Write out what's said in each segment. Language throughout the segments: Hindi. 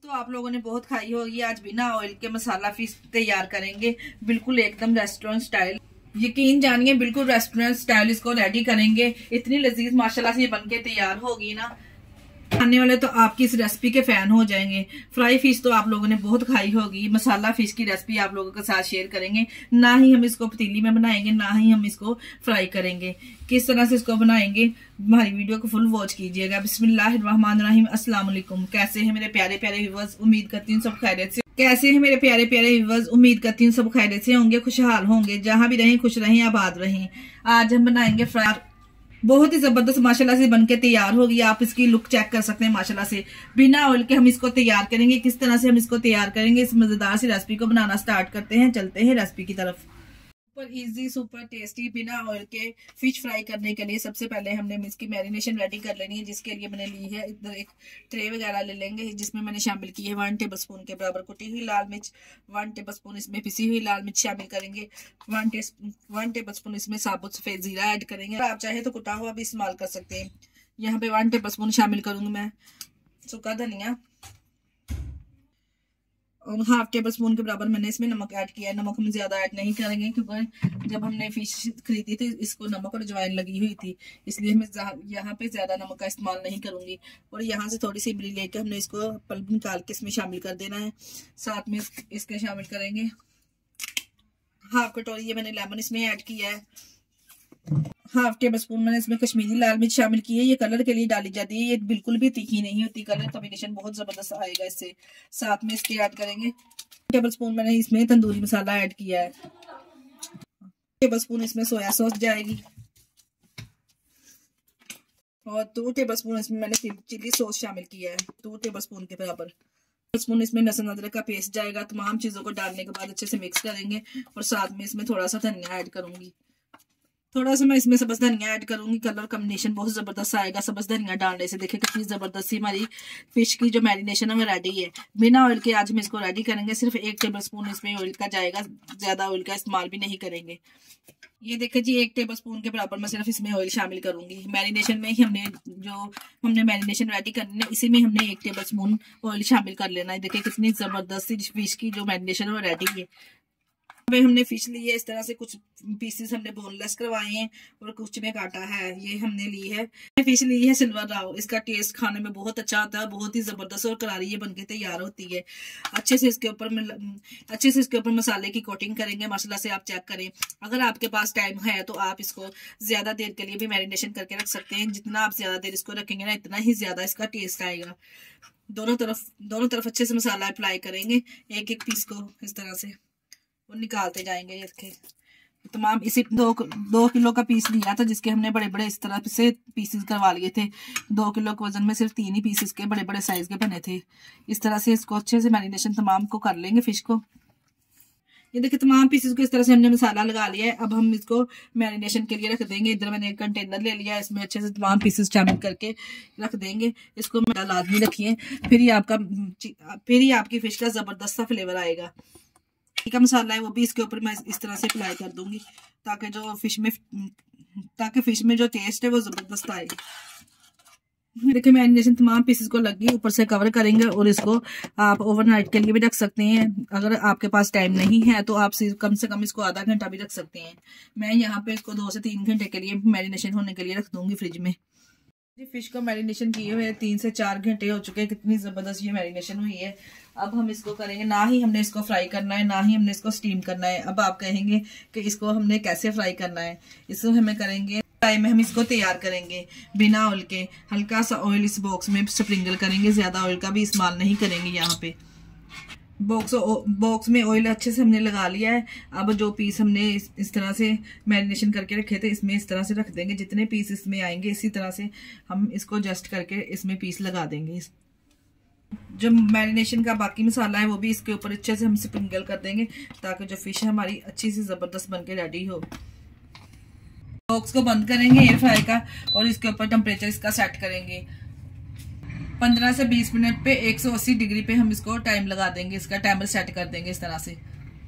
तो आप लोगों ने बहुत खाई होगी। आज बिना ऑयल के मसाला फिश तैयार करेंगे, बिल्कुल एकदम रेस्टोरेंट स्टाइल। यकीन जानिए, बिल्कुल रेस्टोरेंट स्टाइल इसको रेडी करेंगे। इतनी लजीज माशाल्लाह से ये बनके तैयार होगी ना, खाने वाले तो आपकी इस रेसिपी के फैन हो जाएंगे। फ्राई फिश तो आप लोगों ने बहुत खाई होगी। मसाला फिश की रेसिपी आप लोगों के साथ शेयर करेंगे। ना ही हम इसको पतीली में बनाएंगे, ना ही हम इसको फ्राई करेंगे। किस तरह से इसको बनाएंगे, हमारी वीडियो को फुल वॉच कीजिएगा। बिस्मिल्लाहिर्रहमानिर्रहीम। अस्सलाम वालेकुम। कैसे हैं मेरे प्यारे प्यारे व्यूअर्स? उम्मीद करती हूँ सब खैरियत से। कैसे हैं मेरे प्यारे प्यारे व्यूअर्स? उम्मीद करती हूँ सब खैरियत से होंगे, खुशहाल होंगे। जहां भी रहें खुश रहें, आबाद रहें। आज हम बनाएंगे फ्राई। बहुत ही जबरदस्त माशाल्लाह से बनके तैयार होगी। आप इसकी लुक चेक कर सकते हैं माशाल्लाह से। बिना ऑयल के हम इसको तैयार करेंगे। किस तरह से हम इसको तैयार करेंगे, इस मजेदार सी रेसिपी को बनाना स्टार्ट करते हैं। चलते हैं रेसिपी की तरफ। सुपर इजी, सुपर टेस्टी बिना ऑयल के फिश फ्राई करने के लिए सबसे पहले हमने इसकी मैरिनेशन रेडी कर लेनी है। जिसके लिए मैंने ली है इधर एक ट्रे वगैरह ले लेंगे, जिसमें मैंने शामिल की है 1 टेबल स्पून के बराबर कुटी हुई लाल मिर्च। 1 टेबल स्पून इसमें पिसी हुई लाल मिर्च शामिल करेंगे। 1 टेबल स्पून इसमें साबुत सफेद जीरा ऐड करेंगे। आप चाहे तो कुटा हुआ भी इस्तेमाल कर सकते हैं। यहाँ पे 1 टेबल स्पून शामिल करूंगी मैं सूखा धनिया, और 1/2 टेबल स्पून के बराबर मैंने इसमें नमक ऐड किया है। नमक हम ज्यादा ऐड नहीं करेंगे, क्योंकि जब हमने फिश खरीदी थी इसको नमक और अजवाइन लगी हुई थी, इसलिए मैं यहाँ पे ज्यादा नमक का इस्तेमाल नहीं करूंगी। और यहाँ से थोड़ी सी इमली लेकर हमने इसको पल्प निकाल के इसमें शामिल कर देना है। साथ में इसके शामिल करेंगे 1/2 कटोरी ये मैंने लेमन इसमें ऐड किया है। 1/2 टेबल स्पून मैंने इसमें कश्मीरी लाल मिर्च शामिल की है। ये कलर के लिए डाली जाती है, ये बिल्कुल भी तीखी नहीं होती। कलर कॉम्बिनेशन बहुत जबरदस्त आएगा इससे। साथ में इसके ऐड करेंगे 1 टेबल स्पून मैंने इसमें तंदूरी मसाला ऐड किया है। 1 टेबल स्पून इसमें सोया सॉस जाएगी, और 2 टेबल स्पून इसमें मैंने चिली सॉस शामिल किया है, 2 टेबल स्पून के बराबर। स्पून इसमें लहसुन अदरक का पेस्ट जाएगा। तमाम चीजों को डालने के बाद अच्छे से मिक्स करेंगे, और साथ में इसमें थोड़ा सा धनिया ऐड करूंगी। थोड़ा सा मैं इसमें सब्ज धनिया ऐड करूंगी। कलर कॉम्बिनेशन बहुत जबरदस्त आएगा सब्ज धनिया डालने से। देखिए कितनी जबरदस्त हमारी फिश की जो मैरिनेशन है वो रेडी है। बिना ऑयल के आज हम इसको रेडी करेंगे। सिर्फ 1 टेबल स्पून इसमें ऑयल का जाएगा, ज्यादा ऑयल का इस्तेमाल भी नहीं करेंगे। ये देखिए जी, 1 टेबल स्पून के बराबर मैं सिर्फ इसमें ऑयल शामिल करूंगी। मैरिनेशन में ही हमने मैरिनेशन रेडी करनी है, इसी में हमने 1 टेबल स्पून ऑयल शामिल कर लेना है। देखिए कितनी जबरदस्त फिश की जो मैरिनेशन है वो रेडी है। हमने फिश ली है इस तरह से, कुछ पीसेस हमने बोनलेस करवाए हैं और कुछ में काटा है। ये हमने ली है फिश ली है सिल्वर राव। इसका टेस्ट खाने में बहुत अच्छा आता है, बहुत ही जबरदस्त और करारी ये बनके तैयार होती है। अच्छे से इसके ऊपर मसाले की कोटिंग करेंगे। मसाला से आप चेक करें, अगर आपके पास टाइम है तो आप इसको ज्यादा देर के लिए भी मैरिनेशन करके रख सकते हैं। जितना आप ज्यादा देर इसको रखेंगे ना, इतना ही ज्यादा इसका टेस्ट आएगा। दोनों तरफ अच्छे से मसाला अप्लाई करेंगे। एक एक पीस को इस तरह से वो निकालते जाएंगे। ये देखें, तमाम इसी 2 किलो का पीस लिया था, जिसके हमने बड़े बड़े इस तरह से पीसेस करवा लिए थे। 2 किलो के वजन में सिर्फ 3 ही पीसेस के बड़े बड़े साइज के बने थे। इस तरह से इसको अच्छे से मैरिनेशन तमाम को कर लेंगे फिश को। ये देखिए तमाम पीसेस को इस तरह से हमने मसाला लगा लिया है। अब हम इसको मैरिनेशन के लिए रख देंगे। इधर मैंने एक कंटेनर ले लिया है, इसमें अच्छे से तमाम पीसेस शामिल करके रख देंगे। इसको लाजमी रखिए, फिर ही आपकी फिश का जबरदस्त सा फ्लेवर आएगा। का मसाला है वो भी इसके ऊपर मैं इस तरह से अप्लाई कर दूंगी, ताकि फिश में जो टेस्ट है वो जबरदस्त आए। देखिए मैरिनेशन तमाम पीसेस को लगी, ऊपर से कवर करेंगे। और इसको आप ओवरनाइट के लिए भी रख सकते हैं। अगर आपके पास टाइम नहीं है तो आप कम से कम इसको आधा घंटा भी रख सकते हैं। मैं यहाँ पे इसको 2 से 3 घंटे के लिए मैरिनेशन होने के लिए रख दूंगी फ्रिज में। फिश को मैरिनेशन किए हुए 3 से 4 घंटे हो चुके हैं। कितनी जबरदस्त ये मैरिनेशन हुई है। अब हम इसको करेंगे, ना ही हमने इसको फ्राई करना है, ना ही हमने इसको स्टीम करना है। अब आप कहेंगे कि इसको हमने कैसे फ्राई करना है। इसको हमें करेंगे फ्राई में हम इसको तैयार करेंगे बिना ऑयल के। हल्का सा ऑयल इस बॉक्स में स्प्रिंकल करेंगे, ज्यादा ऑयल का भी इस्तेमाल नहीं करेंगे। यहाँ पे बॉक्स में ऑयल अच्छे से हमने लगा लिया है। अब जो पीस हमने इस तरह से मैरिनेशन करके रखे थे, इसमें इस तरह से रख देंगे। जितने पीस इसमें आएंगे इसी तरह से हम इसको जस्ट करके इसमें पीस लगा देंगे। जो मैरिनेशन का बाकी मसाला है वो भी इसके ऊपर अच्छे से हम स्प्रिंकल कर देंगे, ताकि जो फिश है हमारी अच्छी सी जबरदस्त बनके रेडी हो। बॉक्स को बंद करेंगे एयर फ्राई का, और इसके ऊपर टेम्परेचर इसका सेट करेंगे। 15 से 20 मिनट पे 180 डिग्री पे हम इसको टाइम लगा देंगे। इसका टाइमर सेट कर देंगे इस तरह से।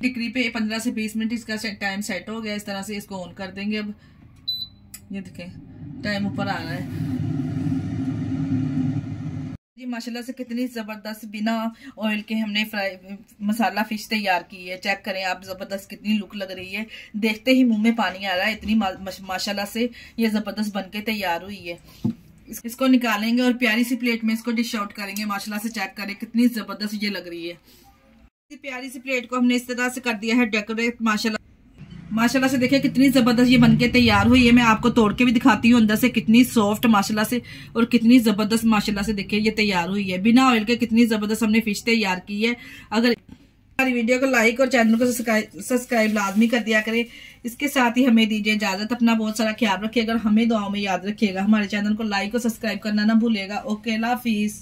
डिग्री पे 15 से 20 मिनट इसका टाइम सेट हो गया। इस तरह से इसको ऑन कर देंगे। अब ये देखें टाइम ऊपर आ रहा है। माशाल्लाह से कितनी जबरदस्त बिना ऑयल के हमने मसाला फिश तैयार की है। चेक करें आप, जबरदस्त कितनी लुक लग रही है, देखते ही मुंह में पानी आ रहा है। इतनी माशाल्लाह से ये जबरदस्त बनके तैयार हुई है। इसको निकालेंगे और प्यारी सी प्लेट में इसको डिश आउट करेंगे। माशाल्लाह से चेक करें कितनी जबरदस्त ये लग रही है। प्यारी सी प्लेट को हमने इस तरह से कर दिया है डेकोरेट। माशाल्लाह से देखिए कितनी जबरदस्त ये बनके तैयार हुई है। मैं आपको तोड़ के भी दिखाती हूँ अंदर से कितनी सॉफ्ट माशाल्लाह से, और कितनी जबरदस्त माशाल्लाह से देखिए ये तैयार हुई है बिना ऑयल के। कितनी जबरदस्त हमने फिश तैयार की है। अगर हमारी वीडियो को लाइक और चैनल को सब्सक्राइब लाजमी कर दिया करें। इसके साथ ही हमें दीजिए इजाजत। अपना बहुत सारा ख्याल रखिएगा, हमें दुआओं में याद रखिएगा। हमारे चैनल को लाइक और सब्सक्राइब करना ना भूलिएगा। ओके, अल्लाह हाफिज।